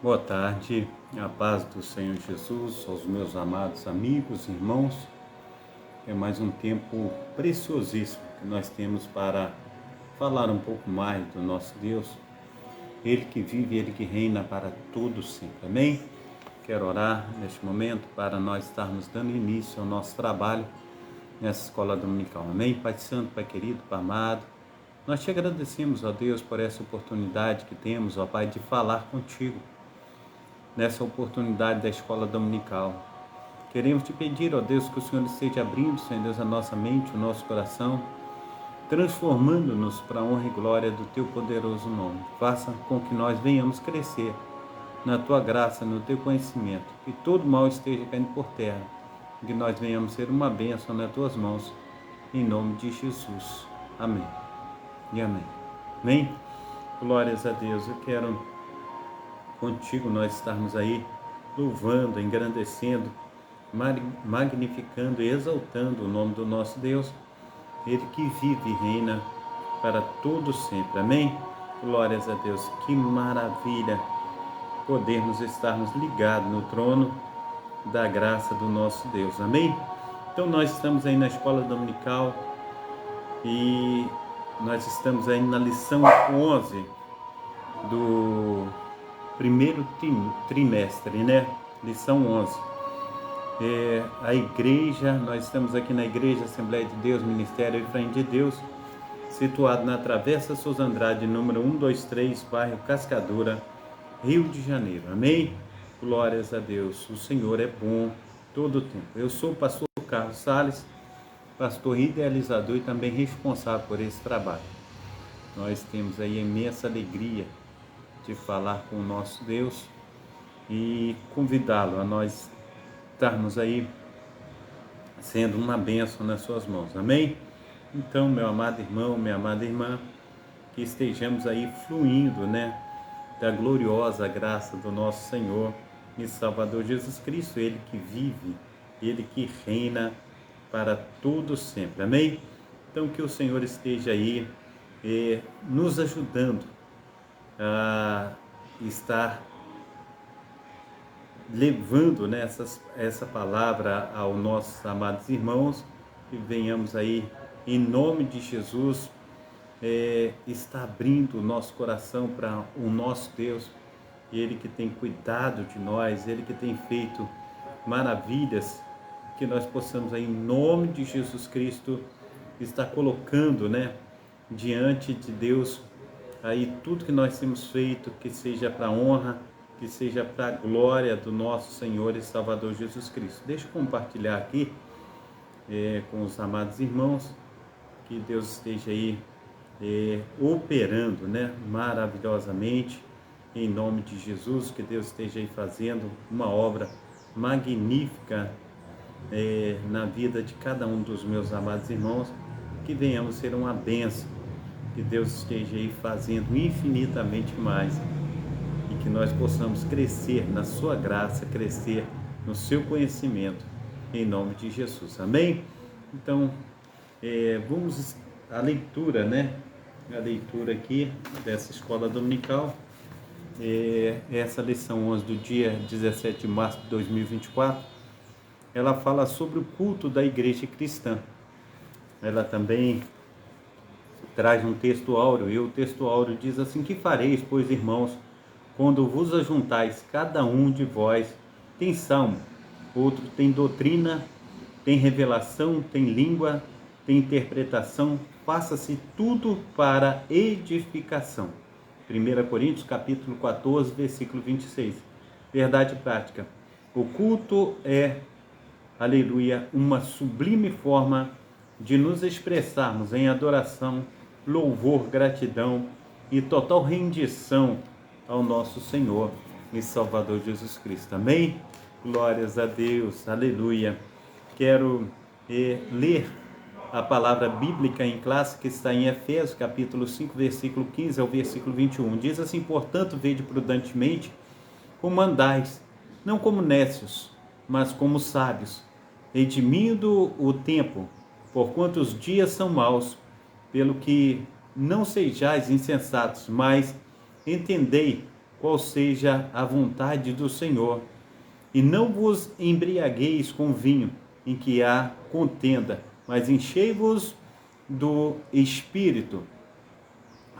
Boa tarde, a paz do Senhor Jesus, aos meus amados amigos, irmãos. É mais um tempo preciosíssimo que nós temos para falar um pouco mais do nosso Deus, Ele que vive, Ele que reina para todos sempre. Amém? Quero orar neste momento para nós estarmos dando início ao nosso trabalho nessa escola dominical. Amém? Pai Santo, Pai querido, Pai amado, nós te agradecemos, ó Deus, por essa oportunidade que temos, ó Pai, de falar contigo nessa oportunidade da escola dominical. Queremos te pedir, ó Deus, que o Senhor esteja abrindo, Senhor Deus, a nossa mente, o nosso coração, transformando-nos para a honra e glória do teu poderoso nome. Faça com que nós venhamos crescer na tua graça, no teu conhecimento, que todo mal esteja caindo por terra, que nós venhamos ser uma bênção nas tuas mãos, em nome de Jesus. Amém. E amém. Amém? Glórias a Deus. Eu quero contigo nós estarmos aí louvando, engrandecendo, magnificando e exaltando o nome do nosso Deus, Ele que vive e reina para todo sempre. Amém? Glórias a Deus. Que maravilha podermos estarmos ligados no trono da graça do nosso Deus. Amém? Então nós estamos aí na escola dominical e nós estamos aí na lição 11 do primeiro trimestre, né? Lição 11. A igreja, nós estamos aqui na Igreja Assembleia de Deus, Ministério Efraim de Deus, situado na Travessa Souza Andrade, número 123, bairro Cascadura, Rio de Janeiro. Amém? Glórias a Deus. O Senhor é bom todo o tempo. Eu sou o pastor Carlos Salles, pastor idealizador e também responsável por esse trabalho. Nós temos aí a imensa alegria de falar com o nosso Deus e convidá-lo a nós estarmos aí sendo uma bênção nas suas mãos. Amém? Então, meu amado irmão, minha amada irmã, que estejamos aí fluindo, né, da gloriosa graça do nosso Senhor e Salvador Jesus Cristo, Ele que vive, Ele que reina para todo sempre. Amém? Então, que o Senhor esteja aí nos ajudando a estar levando, né, essa palavra aos nossos amados irmãos, e venhamos aí, em nome de Jesus, estar abrindo o nosso coração para o nosso Deus, Ele que tem cuidado de nós, Ele que tem feito maravilhas, que nós possamos aí, em nome de Jesus Cristo, estar colocando, né, diante de Deus, aí tudo que nós temos feito, que seja para a honra, que seja para a glória do nosso Senhor e Salvador Jesus Cristo. Deixa eu compartilhar aqui com os amados irmãos, que Deus esteja aí operando, né, maravilhosamente, em nome de Jesus, que Deus esteja aí fazendo uma obra magnífica na vida de cada um dos meus amados irmãos, que venhamos ser uma bênção, que Deus esteja aí fazendo infinitamente mais e que nós possamos crescer na sua graça, crescer no seu conhecimento, em nome de Jesus. Amém? Então, vamos à leitura, né? A leitura aqui dessa escola dominical, essa lição 11 do dia 17 de março de 2024, ela fala sobre o culto da igreja cristã. Ela também traz um texto áureo, e o texto áureo diz assim: que fareis, pois, irmãos, quando vos ajuntais, cada um de vós tem salmo, outro tem doutrina, tem revelação, tem língua, tem interpretação, faça-se tudo para edificação. 1 Coríntios capítulo 14, versículo 26. Verdade prática. O culto é, aleluia, uma sublime forma de nos expressarmos em adoração, louvor, gratidão e total rendição ao nosso Senhor e Salvador Jesus Cristo. Amém? Glórias a Deus, aleluia. Quero ler a palavra bíblica em classe, que está em Efésios capítulo 5, versículo 15 ao versículo 21. Diz assim: portanto, vede prudentemente como andais, não como nécios, mas como sábios, redimindo o tempo, porquanto os dias são maus, pelo que não sejais insensatos, mas entendei qual seja a vontade do Senhor. E não vos embriagueis com vinho, em que há contenda, mas enchei-vos do Espírito,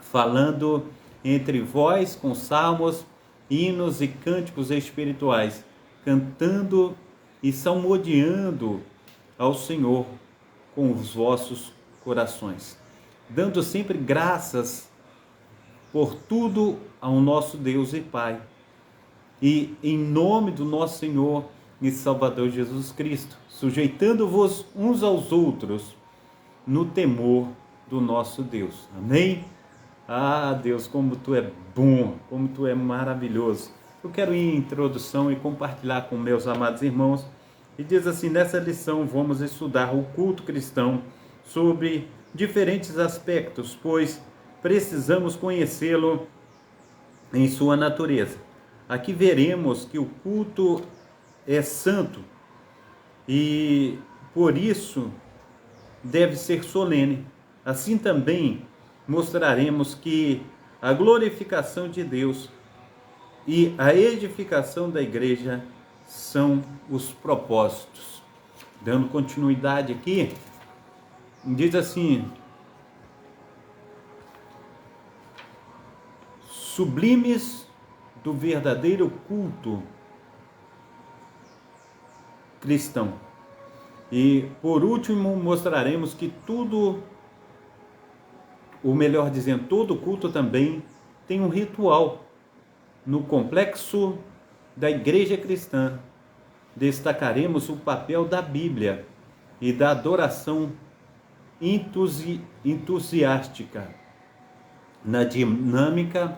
falando entre vós com salmos, hinos e cânticos espirituais, cantando e salmodiando ao Senhor com os vossos corações, dando sempre graças por tudo ao nosso Deus e Pai, e em nome do nosso Senhor e Salvador Jesus Cristo, sujeitando-vos uns aos outros no temor do nosso Deus. Amém? Ah, Deus, como Tu é bom, como Tu é maravilhoso. Eu quero ir em introdução e compartilhar com meus amados irmãos. E diz assim, nessa lição vamos estudar o culto cristão sobre diferentes aspectos, pois precisamos conhecê-lo em sua natureza. Aqui veremos que o culto é santo e por isso deve ser solene. Assim também mostraremos que a glorificação de Deus e a edificação da igreja são os propósitos. Dando continuidade aqui, diz assim: sublimes do verdadeiro culto cristão. E por último mostraremos que tudo, ou melhor dizendo, todo culto também tem um ritual. No complexo da igreja cristã, destacaremos o papel da Bíblia e da adoração entusiástica na dinâmica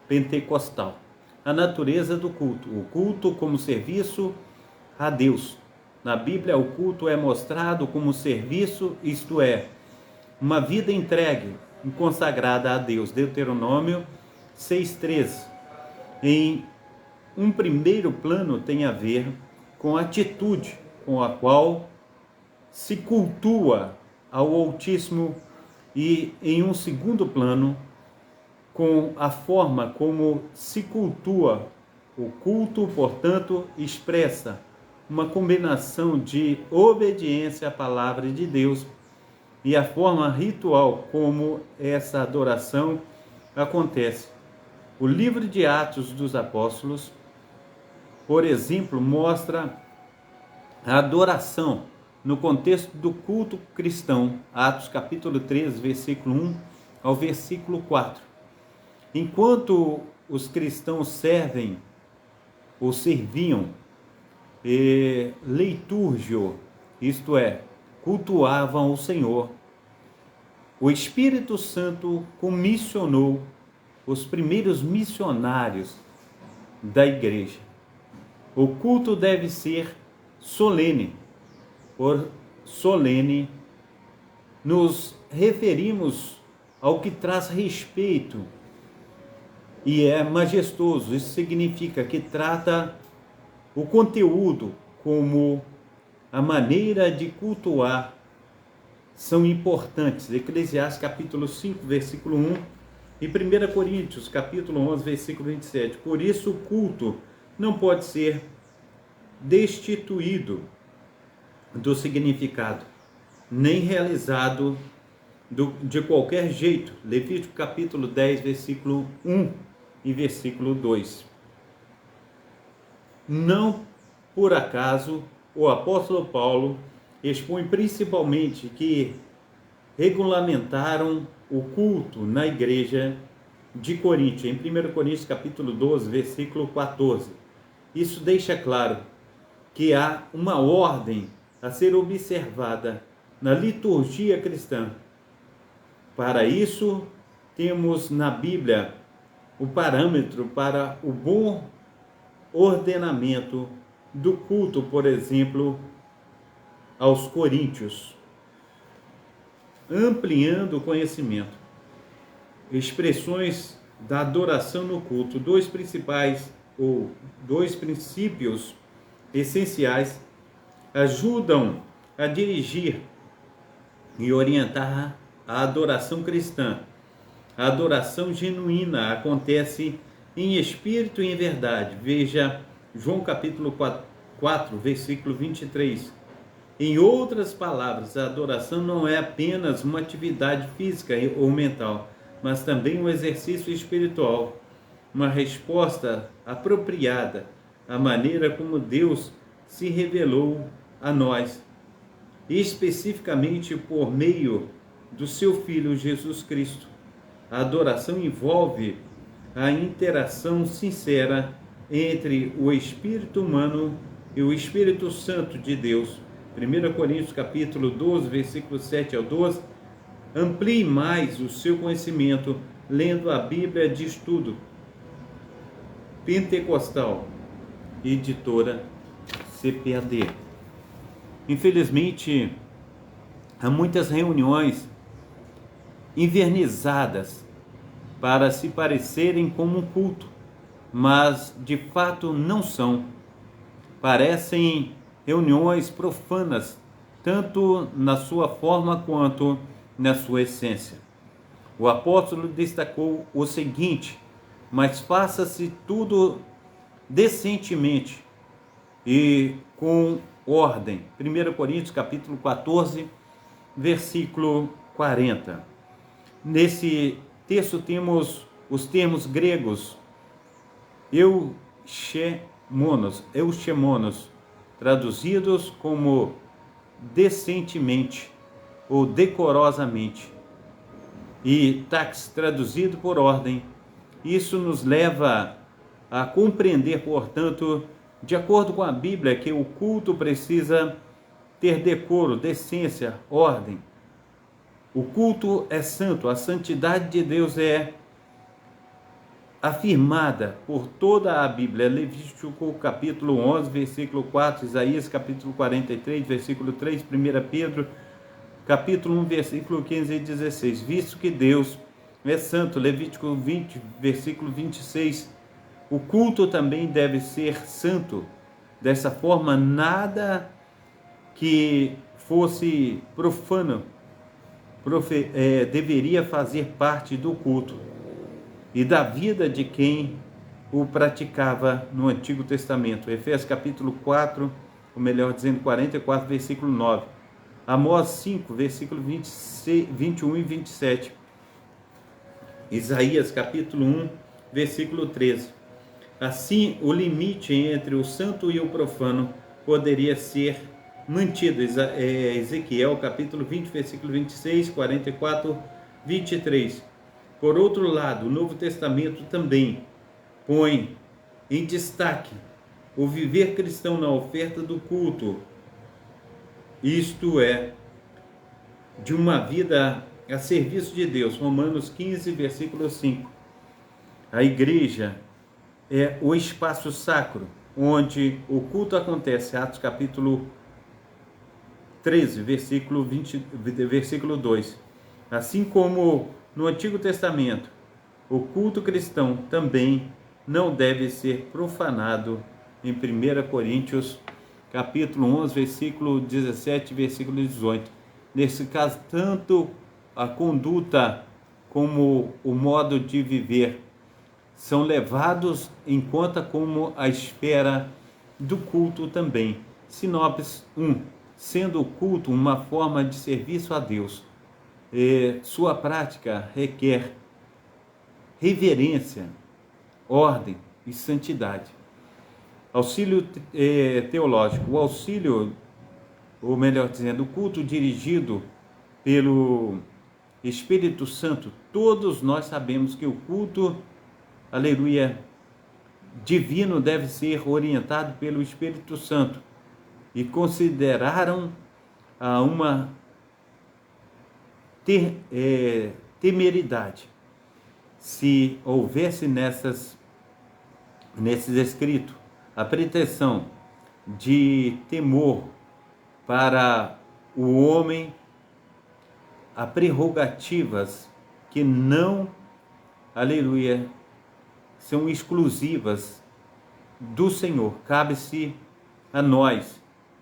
pentecostal. A natureza do culto. O culto como serviço a Deus. Na Bíblia, o culto é mostrado como serviço, isto é, uma vida entregue e consagrada a Deus. Deuteronômio 6,13. Em um primeiro plano tem a ver com a atitude com a qual se cultua ao Altíssimo e em um segundo plano com a forma como se cultua. O culto, portanto, expressa uma combinação de obediência à palavra de Deus e a forma ritual como essa adoração acontece. O livro de Atos dos Apóstolos, por exemplo, mostra a adoração no contexto do culto cristão. Atos capítulo 3, versículo 1 ao versículo 4. Enquanto os cristãos servem ou serviam leitúrgio, isto é, cultuavam o Senhor, o Espírito Santo comissionou os primeiros missionários da igreja. O culto deve ser solene. Por solene, nos referimos ao que traz respeito e é majestoso. Isso significa que trata o conteúdo como a maneira de cultuar são importantes. Eclesiastes capítulo 5, versículo 1 e 1 Coríntios capítulo 11, versículo 27. Por isso o culto não pode ser destituído do significado, nem realizado de qualquer jeito. Levítico capítulo 10, versículo 1 e versículo 2. Não por acaso o apóstolo Paulo expõe principalmente que regulamentaram o culto na igreja de Corinto, em 1 Coríntios capítulo 12, versículo 14. Isso deixa claro que há uma ordem a ser observada na liturgia cristã. Para isso, temos na Bíblia o parâmetro para o bom ordenamento do culto, por exemplo, aos coríntios. Ampliando o conhecimento. Expressões da adoração no culto. Dois princípios essenciais ajudam a dirigir e orientar a adoração cristã. A adoração genuína acontece em espírito e em verdade. Veja João capítulo 4, versículo 23. Em outras palavras, a adoração não é apenas uma atividade física ou mental, mas também um exercício espiritual, uma resposta apropriada à maneira como Deus se revelou a nós, especificamente por meio do seu Filho Jesus Cristo. A adoração envolve a interação sincera entre o espírito humano e o Espírito Santo de Deus. 1 Coríntios capítulo 12, versículos 7 ao 12. Amplie mais o seu conhecimento lendo a Bíblia de Estudo Pentecostal, editora CPAD. Infelizmente, há muitas reuniões invernizadas para se parecerem como um culto, mas de fato não são. Parecem reuniões profanas, tanto na sua forma quanto na sua essência. O apóstolo destacou o seguinte: mas faça-se tudo decentemente e com ordem. 1 Coríntios capítulo 14, versículo 40. Nesse texto temos os termos gregos euchemonos, traduzidos como decentemente ou decorosamente, e tax, traduzido por ordem. Isso nos leva a compreender, portanto, de acordo com a Bíblia, que o culto precisa ter decoro, decência, ordem. O culto é santo, a santidade de Deus é afirmada por toda a Bíblia. Levítico capítulo 11, versículo 4, Isaías capítulo 43, versículo 3, 1 Pedro capítulo 1, versículo 15 e 16. Visto que Deus é santo, Levítico 20, versículo 26, o culto também deve ser santo. Dessa forma, nada que fosse profano deveria fazer parte do culto e da vida de quem o praticava no Antigo Testamento. Efésios capítulo 4, ou melhor dizendo, 44, versículo 9. Amós 5, versículo 21 e 27. Isaías capítulo 1, versículo 13. Assim, o limite entre o santo e o profano poderia ser mantido. Ezequiel capítulo 20, versículo 26, 44, 23. Por outro lado, o Novo Testamento também põe em destaque o viver cristão na oferta do culto, isto é, de uma vida a serviço de Deus. Romanos 15, versículo 5. A igreja é o espaço sacro onde o culto acontece. Atos capítulo 13, versículo 2. Assim como no Antigo Testamento, o culto cristão também não deve ser profanado. Em 1 Coríntios capítulo 11, versículo 17 e versículo 18. Nesse caso, tanto a conduta como o modo de viver são levados em conta como a esfera do culto também. Sinopse 1. Sendo o culto uma forma de serviço a Deus, sua prática requer reverência, ordem e santidade. Auxílio teológico. O auxílio, ou melhor dizendo, o culto dirigido pelo Espírito Santo. Todos nós sabemos que o culto, aleluia, divino deve ser orientado pelo Espírito Santo, e consideraram uma temeridade se houvesse nesses escritos a pretensão de temor para o homem, a prerrogativas que não, aleluia, são exclusivas do Senhor. Cabe-se a nós,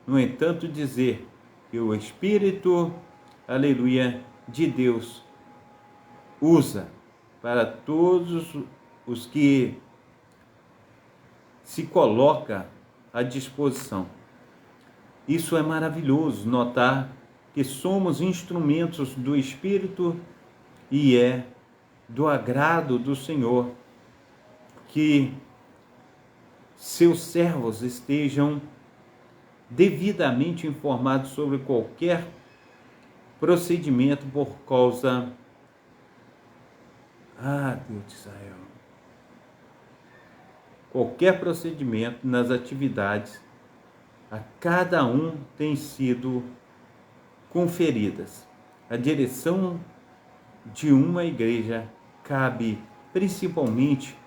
no entanto, dizer que o Espírito, aleluia, de Deus usa para todos os que se coloca à disposição. Isso é maravilhoso, notar que somos instrumentos do Espírito e é do agrado do Senhor que seus servos estejam devidamente informados sobre qualquer procedimento por causa... Deus de Israel! Qualquer procedimento nas atividades, a cada um tem sido conferidas. A direção de uma igreja cabe principalmente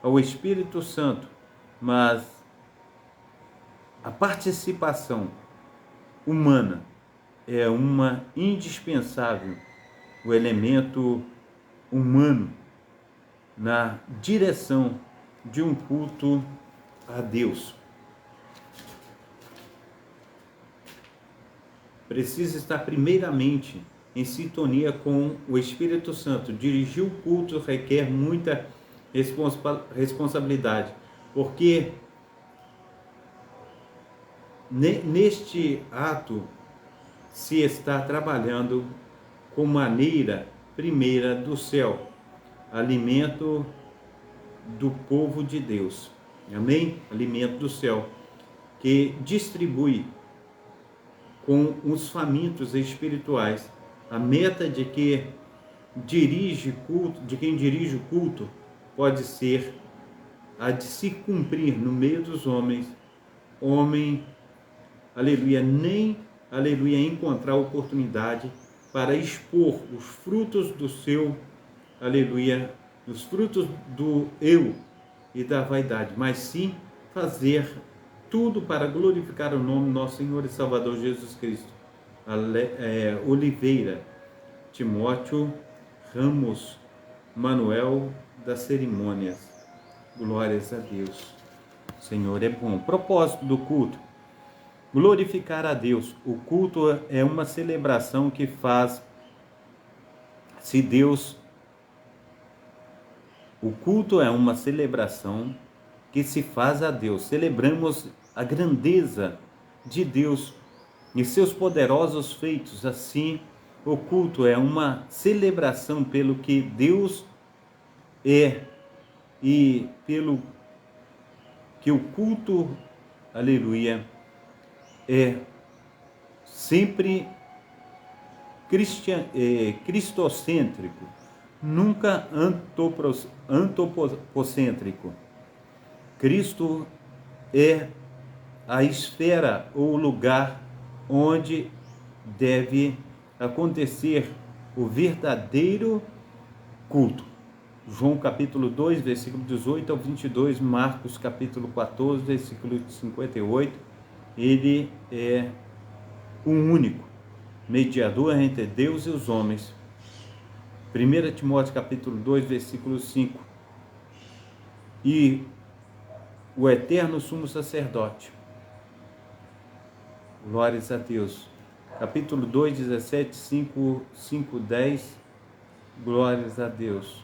ao Espírito Santo, mas a participação humana é uma indispensável, o elemento humano na direção de um culto a Deus. Precisa estar primeiramente em sintonia com o Espírito Santo. Dirigir o culto requer muita responsabilidade, porque neste ato se está trabalhando com maneira primeira do céu, alimento do povo de Deus, amém? Alimento do céu, que distribui com os famintos espirituais. A meta de quem dirige o culto pode ser a de se cumprir no meio dos homens, encontrar oportunidade para expor os frutos do seu, os frutos do eu e da vaidade, mas sim fazer tudo para glorificar o nome do nosso Senhor e Salvador Jesus Cristo. Oliveira, Timóteo Ramos Manuel das Cerimônias. Glórias a Deus. O Senhor é bom. Propósito do culto: glorificar a Deus. O culto é uma celebração que O culto é uma celebração que se faz a Deus. Celebramos a grandeza de Deus e seus poderosos feitos. Assim, o culto é uma celebração pelo que Deus é e pelo que o culto, é sempre cristocêntrico, nunca antropocêntrico. Cristo é a esfera ou lugar onde deve acontecer o verdadeiro culto. João capítulo 2, versículo 18 ao 22, Marcos capítulo 14, versículo 58, ele é o único mediador entre Deus e os homens. 1 Timóteo capítulo 2, versículo 5, e o eterno sumo sacerdote. Glórias a Deus. Capítulo 2, 17, 5, 10, glórias a Deus.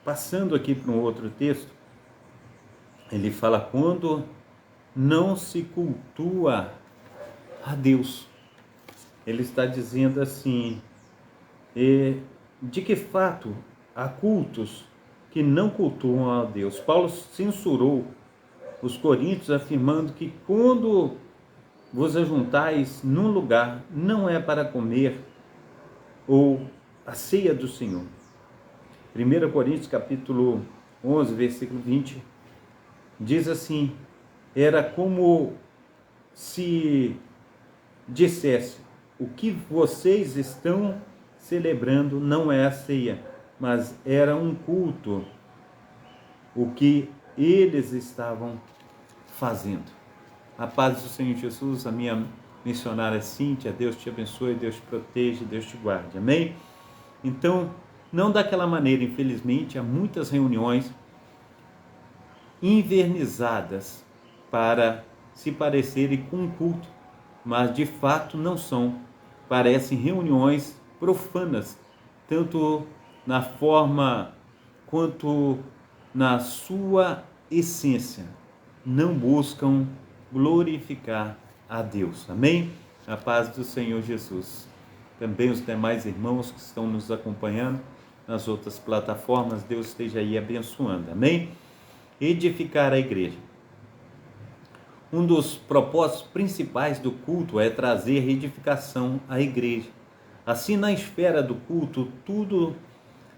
Passando aqui para um outro texto, ele fala: quando não se cultua a Deus. Ele está dizendo assim, de que fato há cultos que não cultuam a Deus. Paulo censurou os coríntios, afirmando que quando vos ajuntais num lugar, não é para comer ou a ceia do Senhor. 1 Coríntios capítulo 11, versículo 20, diz assim: era como se dissesse: o que vocês estão celebrando não é a ceia, mas era um culto, o que eles estavam fazendo. A paz do Senhor Jesus, a minha missionária Cíntia, Deus te abençoe, Deus te proteja, Deus te guarde, amém? Então, não daquela maneira, infelizmente, há muitas reuniões invernizadas para se parecerem com um culto, mas de fato não são. Parecem reuniões profanas, tanto na forma quanto na sua essência não buscam glorificar a Deus. Amém? A paz do Senhor Jesus. Também os demais irmãos que estão nos acompanhando nas outras plataformas, Deus esteja aí abençoando. Amém? Edificar a igreja. Um dos propósitos principais do culto é trazer edificação à igreja. Assim, na esfera do culto, tudo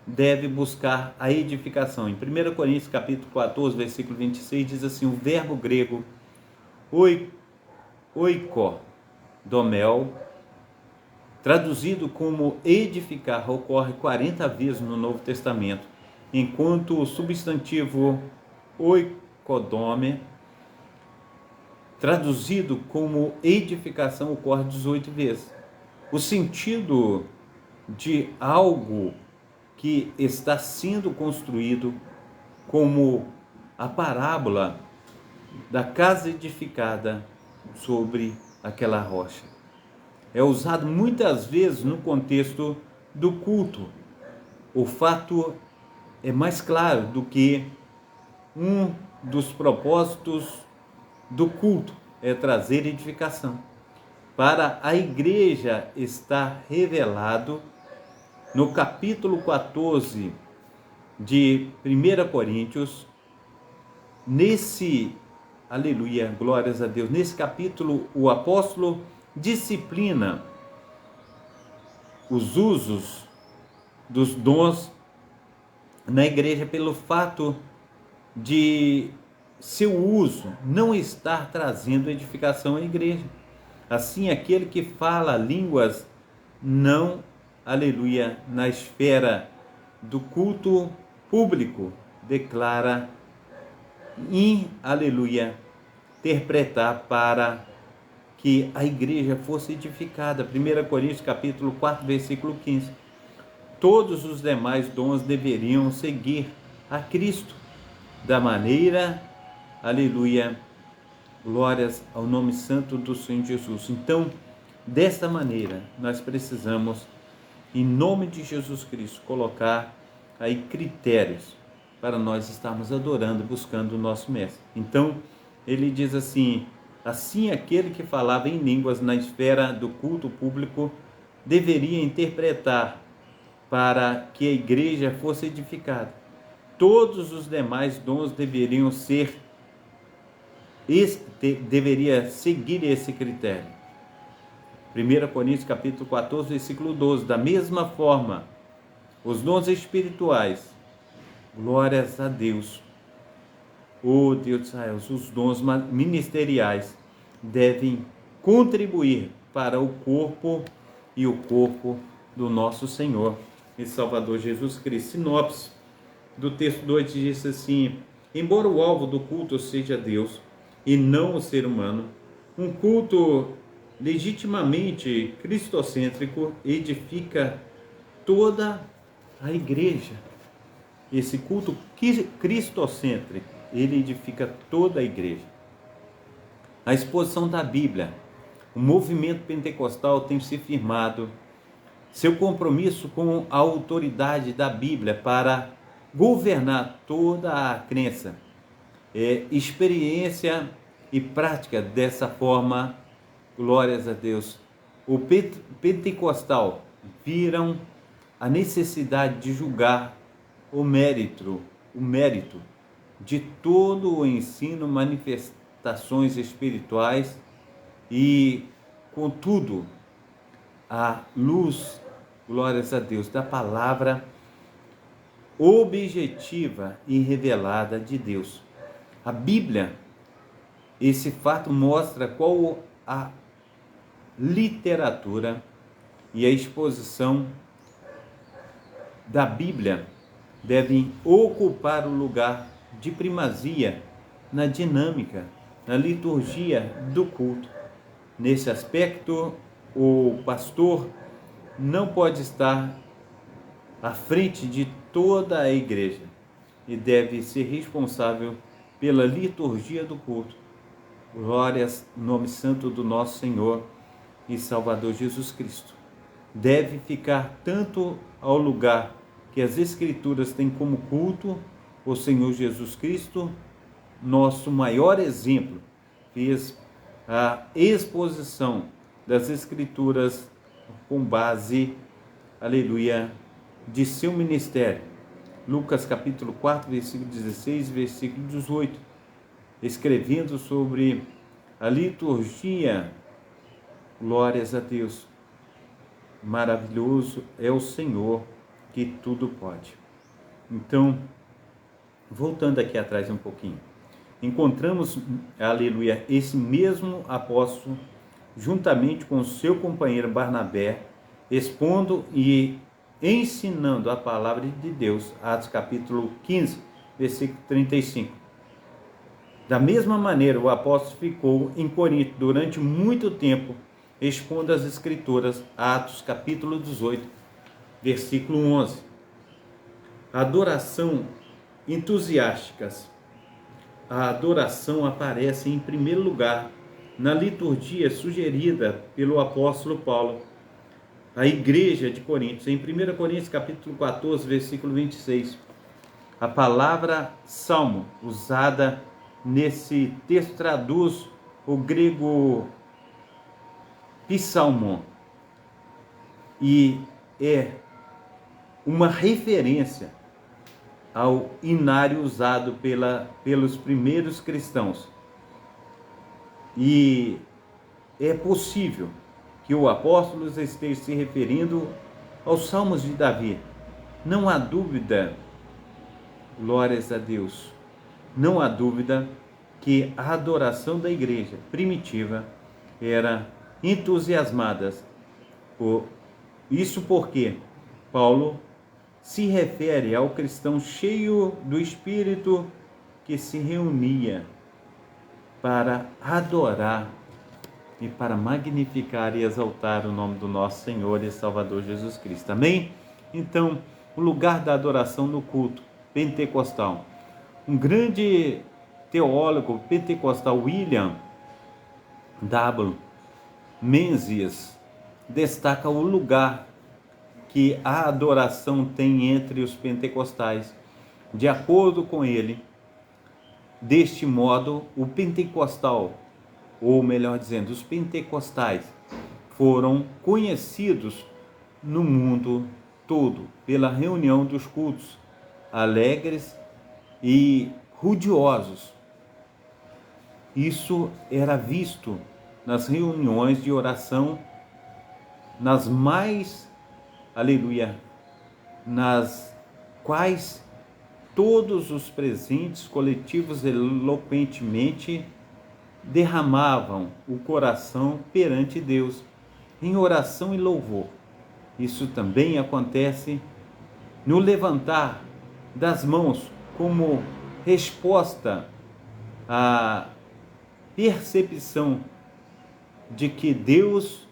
deve buscar a edificação. Em 1 Coríntios capítulo 14, versículo 26, diz assim, o verbo grego oiko, domel, traduzido como edificar, ocorre 40 vezes no Novo Testamento, enquanto o substantivo oikodome, traduzido como edificação, ocorre 18 vezes. O sentido de algo que está sendo construído, como a parábola da casa edificada sobre aquela rocha. É usado muitas vezes no contexto do culto. O fato é mais claro do que um dos propósitos do culto é trazer edificação. Para a igreja está revelado no capítulo 14 de 1 Coríntios, aleluia, glórias a Deus, nesse capítulo o apóstolo disciplina os usos dos dons na igreja pelo fato de seu uso não estar trazendo edificação à igreja. Assim, aquele que fala línguas não, aleluia, na esfera do culto público, declara aleluia, interpretar para que a igreja fosse edificada. 1 Coríntios capítulo 4, versículo 15. Todos os demais dons deveriam seguir a Cristo da maneira, aleluia, glórias ao nome santo do Senhor Jesus. Então, desta maneira, nós precisamos, em nome de Jesus Cristo, colocar aí critérios para nós estarmos adorando, buscando o nosso Mestre. Então, ele diz assim, assim aquele que falava em línguas na esfera do culto público deveria interpretar para que a igreja fosse edificada. Todos os demais dons deveriam deveria seguir esse critério. 1 Coríntios capítulo 14, versículo 12. Da mesma forma, os dons espirituais, glórias a Deus, oh Deus de Israel, os dons ministeriais devem contribuir para o corpo e o corpo do nosso Senhor e Salvador Jesus Cristo. Sinopse do texto 2 diz assim, embora o alvo do culto seja Deus e não o ser humano, um culto legitimamente cristocêntrico edifica toda a igreja. Esse culto cristocêntrico, ele edifica toda a igreja. A exposição da Bíblia, o movimento pentecostal tem se firmado seu compromisso com a autoridade da Bíblia para governar toda a crença, experiência e prática. Dessa forma, glórias a Deus, o pentecostal viram a necessidade de julgar o mérito de todo o ensino, manifestações espirituais e, contudo, a luz, glórias a Deus, da palavra objetiva e revelada de Deus. A Bíblia, esse fato mostra qual a literatura e a exposição da Bíblia devem ocupar o lugar de primazia na dinâmica, na liturgia do culto. Nesse aspecto, o pastor não pode estar à frente de toda a igreja e deve ser responsável pela liturgia do culto. Glórias ao nome santo do nosso Senhor e Salvador Jesus Cristo. Deve ficar tanto ao lugar que as Escrituras têm como culto o Senhor Jesus Cristo, nosso maior exemplo, fez a exposição das Escrituras com base, aleluia, de seu ministério. Lucas capítulo 4, versículo 16, versículo 18, escrevendo sobre a liturgia. Glórias a Deus. Maravilhoso é o Senhor que tudo pode. Então, voltando aqui atrás um pouquinho, encontramos, aleluia, esse mesmo apóstolo, juntamente com seu companheiro Barnabé, expondo e ensinando a palavra de Deus, Atos capítulo 15, versículo 35. Da mesma maneira, o apóstolo ficou em Corinto durante muito tempo, expondo as Escrituras, Atos capítulo 18, versículo 11. A adoração entusiásticas. A adoração aparece em primeiro lugar na liturgia sugerida pelo apóstolo Paulo à igreja de Coríntios, em 1 Coríntios capítulo 14, versículo 26. A palavra salmo, usada nesse texto, traduz o grego psalmon e é uma referência ao inário usado pelos primeiros cristãos. E é possível que o apóstolo esteja se referindo aos Salmos de Davi. Não há dúvida, glórias a Deus, não há dúvida que a adoração da igreja primitiva era entusiasmada. Isso porque Paulo se refere ao cristão cheio do Espírito que se reunia para adorar e para magnificar e exaltar o nome do nosso Senhor e Salvador Jesus Cristo. Amém? Então, o lugar da adoração no culto pentecostal. Um grande teólogo pentecostal, William W. Menzies, destaca o lugar que a adoração tem entre os pentecostais. De acordo com ele, deste modo, o pentecostal, ou melhor dizendo, os pentecostais, foram conhecidos no mundo todo pela reunião dos cultos alegres e rudiosos. Isso era visto nas reuniões de oração, nas mais, aleluia, nas quais todos os presentes coletivos eloquentemente derramavam o coração perante Deus em oração e louvor. Isso também acontece no levantar das mãos como resposta à percepção de que Deus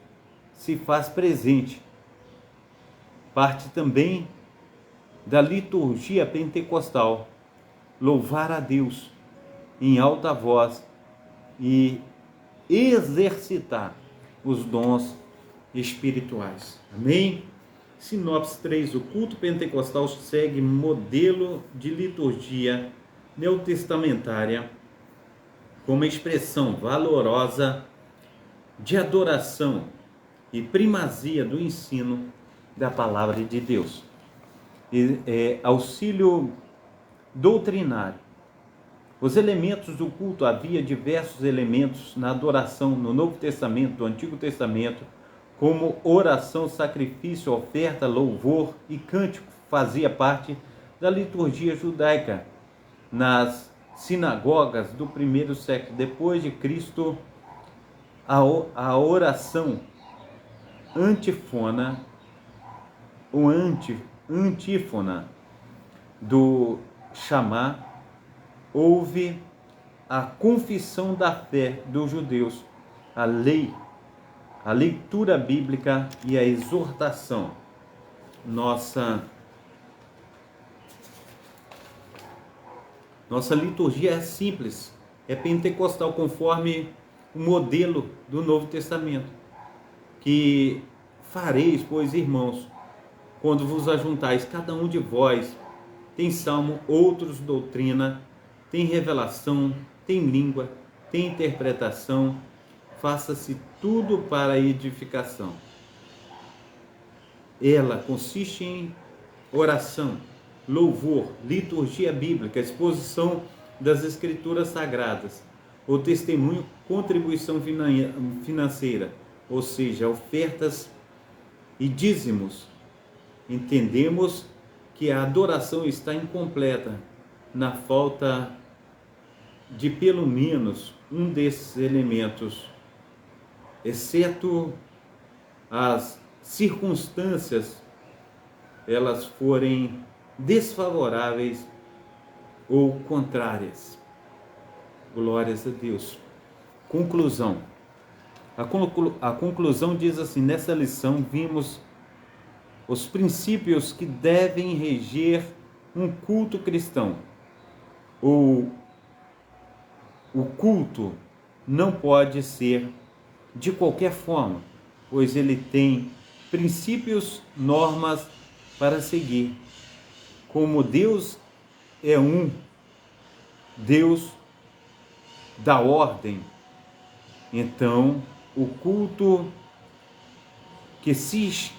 se faz presente. Parte também da liturgia pentecostal, louvar a Deus em alta voz e exercitar os dons espirituais. Amém? Sinopse 3. O culto pentecostal segue modelo de liturgia neotestamentária como expressão valorosa de adoração e primazia do ensino da palavra de Deus. Auxílio doutrinário. Os elementos do culto, havia diversos elementos na adoração no Novo Testamento, do Antigo Testamento, como oração, sacrifício, oferta, louvor e cântico, fazia parte da liturgia judaica. Nas sinagogas do primeiro século depois de Cristo, a oração antífona do Shama, houve a confissão da fé dos judeus, a lei, a leitura bíblica e a exortação. Nossa liturgia é simples, é pentecostal, conforme o modelo do Novo Testamento, que fareis, pois, irmãos, quando vos ajuntais, cada um de vós tem salmo, outros doutrina, tem revelação, tem língua, tem interpretação, faça-se tudo para a edificação. Ela consiste em oração, louvor, liturgia bíblica, exposição das escrituras sagradas, o testemunho, contribuição financeira, ou seja, ofertas e dízimos. Entendemos que a adoração está incompleta na falta de pelo menos um desses elementos, exceto as circunstâncias elas forem desfavoráveis ou contrárias. Glórias a Deus. Conclusão. A conclusão diz assim: nessa lição vimos os princípios que devem reger um culto cristão. O culto não pode ser de qualquer forma, pois ele tem princípios, normas para seguir. Como Deus é um Deus da ordem, então o culto que se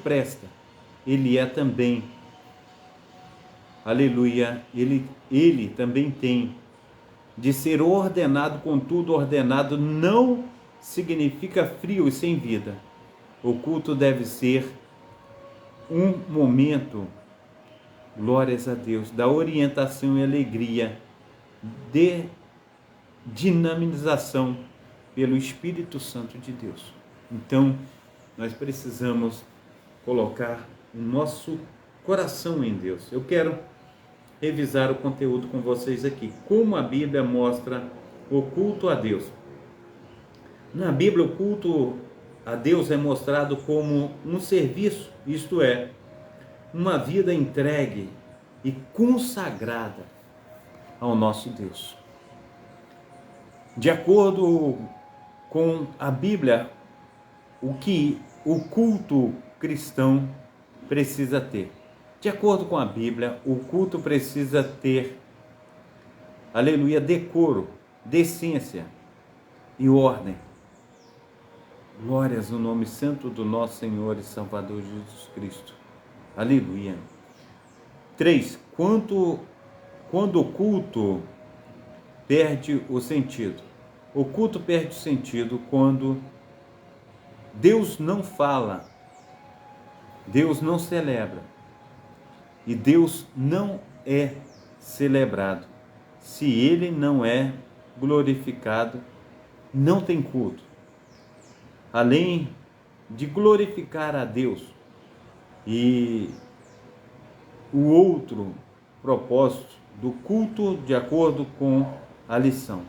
presta, ele é também, aleluia, ele também tem de ser ordenado. Contudo, ordenado não significa frio e sem vida. O culto deve ser um momento, glórias a Deus, da orientação e alegria, de dinamização pelo Espírito Santo de Deus. Então, nós precisamos colocar o nosso coração em Deus. Eu quero revisar o conteúdo com vocês aqui. Como a Bíblia mostra o culto a Deus. Na Bíblia, o culto a Deus é mostrado como um serviço, isto é, uma vida entregue e consagrada ao nosso Deus. De acordo com a Bíblia, o que o culto cristão precisa ter. De acordo com a Bíblia, o culto precisa ter, aleluia, decoro, decência e ordem. Glórias no nome santo do nosso Senhor e Salvador Jesus Cristo. Aleluia. 3. Quando o culto perde o sentido. O culto perde o sentido quando Deus não fala, Deus não celebra e Deus não é celebrado. Se Ele não é glorificado, não tem culto. Além de glorificar a Deus, e o outro propósito do culto, de acordo com a lição.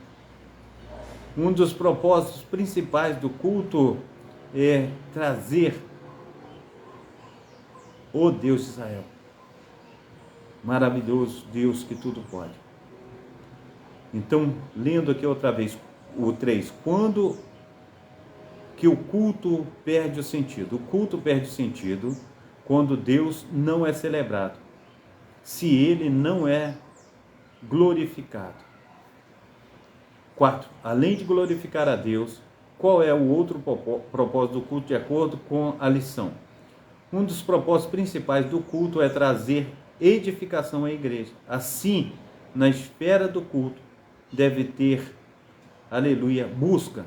Um dos propósitos principais do culto é trazer o Deus de Israel. Maravilhoso Deus que tudo pode. Então, lendo aqui outra vez o 3, quando que o culto perde o sentido? O culto perde o sentido quando Deus não é celebrado, se Ele não é glorificado. 4. Além de glorificar a Deus, qual é o outro propósito do culto de acordo com a lição? Um dos propósitos principais do culto é trazer edificação à igreja. Assim, na esfera do culto, deve ter, aleluia, busca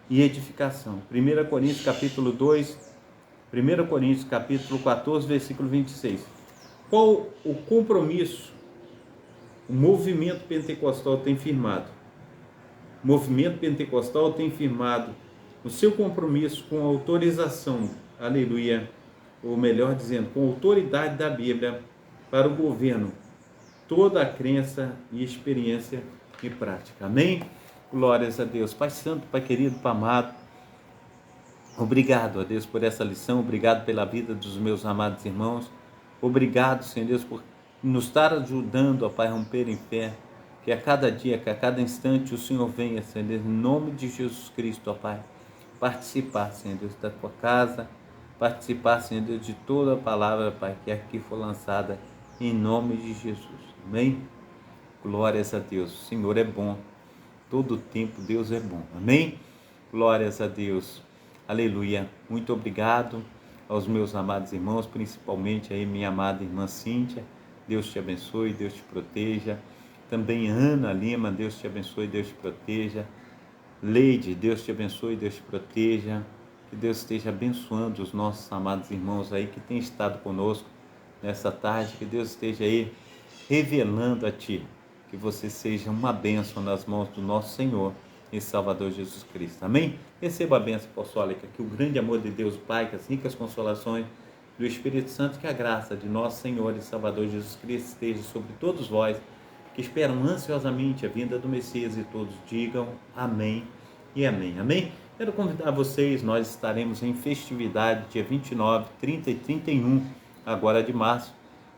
e edificação. 1 Coríntios capítulo 2, 1 Coríntios capítulo 14, versículo 26. Qual o compromisso o movimento pentecostal tem firmado? O movimento pentecostal tem firmado o seu compromisso com a autorização, aleluia, ou melhor dizendo, com a autoridade da Bíblia para o governo, toda a crença e experiência e prática. Amém? Glórias a Deus. Pai Santo, Pai querido, Pai amado, obrigado a Deus por essa lição, obrigado pela vida dos meus amados irmãos, obrigado, Senhor Deus, por nos estar ajudando, ó Pai, a romper em fé, que a cada dia, que a cada instante o Senhor venha, Senhor Deus, em nome de Jesus Cristo, ó Pai, participar, Senhor Deus, da tua casa, participar, Senhor Deus, de toda a palavra, Pai, que aqui for lançada, em nome de Jesus. Amém? Glórias a Deus. O Senhor é bom. Todo tempo Deus é bom. Amém? Glórias a Deus. Aleluia. Muito obrigado aos meus amados irmãos, principalmente aí minha amada irmã Cíntia. Deus te abençoe, Deus te proteja. Também Ana Lima, Deus te abençoe, Deus te proteja. Leide, Deus te abençoe, Deus te proteja. Que Deus esteja abençoando os nossos amados irmãos aí que têm estado conosco nessa tarde. Que Deus esteja aí revelando a ti que você seja uma bênção nas mãos do nosso Senhor e Salvador Jesus Cristo. Amém? Receba a bênção apostólica, que o grande amor de Deus Pai, que as ricas consolações do Espírito Santo, que a graça de nosso Senhor e Salvador Jesus Cristo esteja sobre todos vós, que esperam ansiosamente a vinda do Messias, e todos digam amém e amém. Amém? Quero convidar vocês, nós estaremos em festividade dia 29, 30 e 31 agora de março.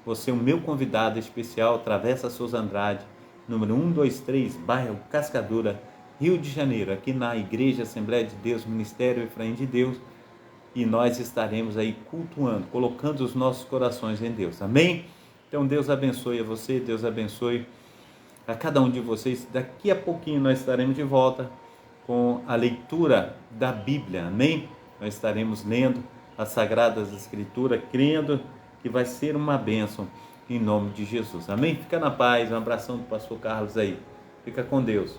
Você é o meu convidado especial, Travessa Souza Andrade, número 123, bairro Cascadura, Rio de Janeiro, aqui na Igreja Assembleia de Deus, Ministério Efraim de Deus, e nós estaremos aí cultuando, colocando os nossos corações em Deus. Amém? Então Deus abençoe a você, Deus abençoe a cada um de vocês. Daqui a pouquinho nós estaremos de volta com a leitura da Bíblia. Amém? Nós estaremos lendo as Sagradas Escrituras, crendo que vai ser uma bênção em nome de Jesus. Amém? Fica na paz. Um abração do pastor Carlos aí. Fica com Deus.